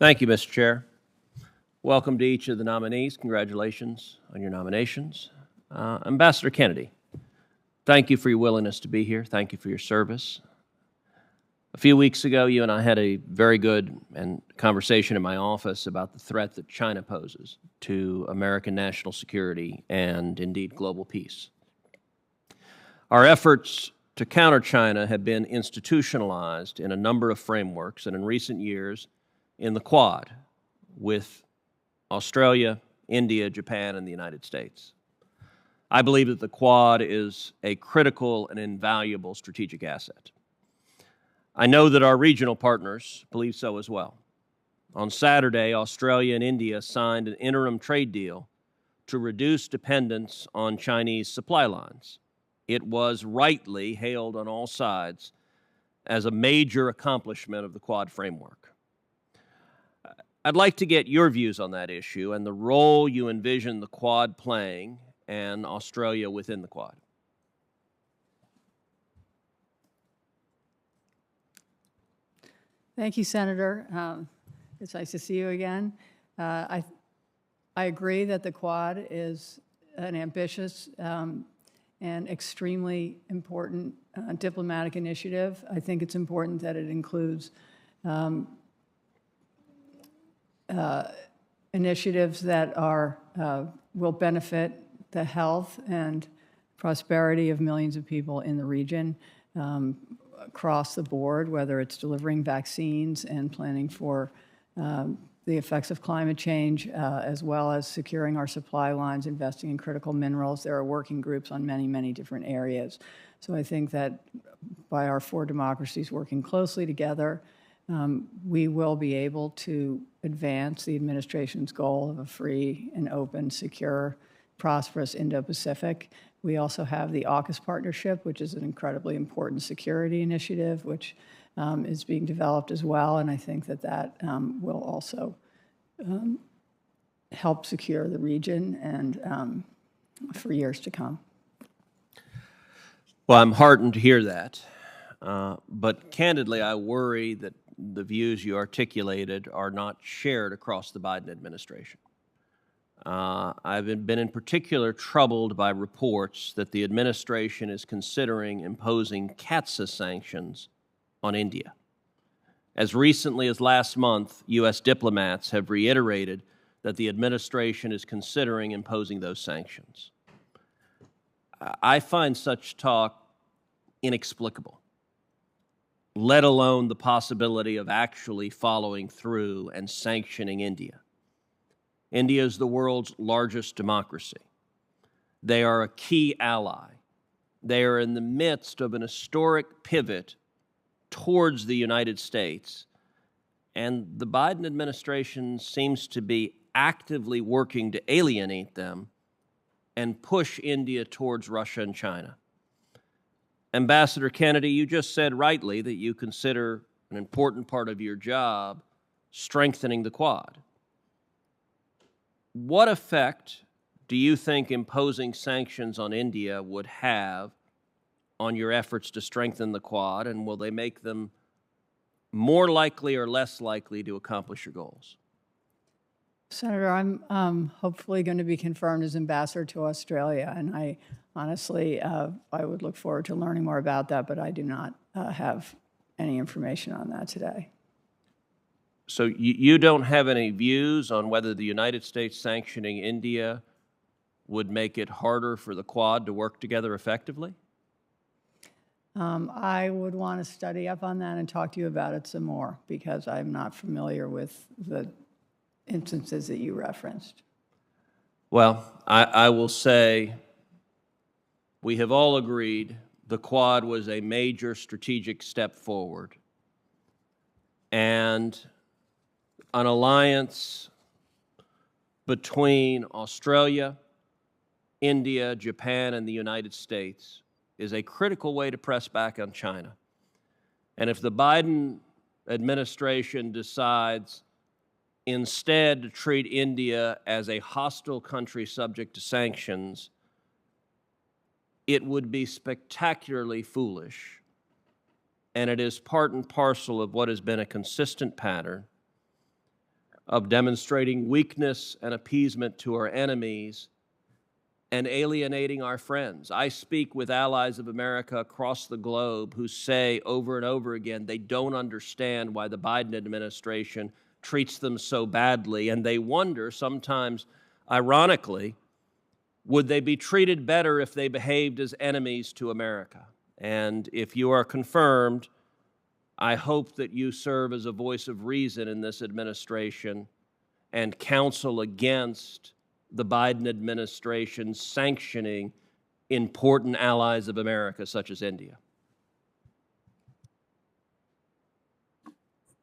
Thank you, Mr. Chair. Welcome to each of the nominees. Congratulations on your nominations. Ambassador Kennedy, thank you for your willingness to be here. Thank you for your service. A few weeks ago, you and I had a very good conversation in my office about the threat that China poses to American national security and, indeed, global peace. Our efforts to counter China have been institutionalized in a number of frameworks, and in recent years in the Quad with Australia, India, Japan, and the United States. I believe that the Quad is a critical and invaluable strategic asset. I know that our regional partners believe so as well. On Saturday, Australia and India signed an interim trade deal to reduce dependence on Chinese supply lines. It was rightly hailed on all sides as a major accomplishment of the Quad framework. I'd like to get your views on that issue and the role you envision the Quad playing and Australia within the Quad. Thank you, Senator. It's nice to see you again. I agree that the Quad is an ambitious and extremely important diplomatic initiative. I think it's important that it includes initiatives that will benefit the health and prosperity of millions of people in the region across the board, whether it's delivering vaccines and planning for the effects of climate change, as well as securing our supply lines, investing in critical minerals. There are working groups on many, many different areas. So I think that by our four democracies working closely together, we will be able to advance the administration's goal of a free and open, secure, prosperous Indo-Pacific. We also have the AUKUS partnership, which is an incredibly important security initiative, which is being developed as well, and I think that will also help secure the region and for years to come. Well, I'm heartened to hear that, but candidly, I worry that the views you articulated are not shared across the Biden administration. I've been in particular troubled by reports that the administration is considering imposing CAATSA sanctions on India. As recently as last month, U.S. diplomats have reiterated that the administration is considering imposing those sanctions. I find such talk inexplicable, let alone the possibility of actually following through and sanctioning India. India is the world's largest democracy. They are a key ally. They are in the midst of an historic pivot towards the United States, and the Biden administration seems to be actively working to alienate them and push India towards Russia and China. Ambassador Kennedy, you just said rightly that you consider an important part of your job strengthening the Quad. What effect do you think imposing sanctions on India would have on your efforts to strengthen the Quad, and will they make them more likely or less likely to accomplish your goals? Senator, I'm hopefully going to be confirmed as ambassador to Australia, and I honestly, I would look forward to learning more about that, but I do not have any information on that today. So you don't have any views on whether the United States sanctioning India would make it harder for the Quad to work together effectively? I would want to study up on that and talk to you about it some more, because I'm not familiar with the instances that you referenced. Well, I will say we have all agreed the Quad was a major strategic step forward, and an alliance between Australia, India, Japan, and the United States is a critical way to press back on China. And if the Biden administration decides instead to treat India as a hostile country subject to sanctions, it would be spectacularly foolish. And it is part and parcel of what has been a consistent pattern of demonstrating weakness and appeasement to our enemies and alienating our friends. I speak with allies of America across the globe who say over and over again they don't understand why the Biden administration treats them so badly, and they wonder, sometimes ironically, would they be treated better if they behaved as enemies to America? And if you are confirmed, I hope that you serve as a voice of reason in this administration and counsel against the Biden administration sanctioning important allies of America, such as India.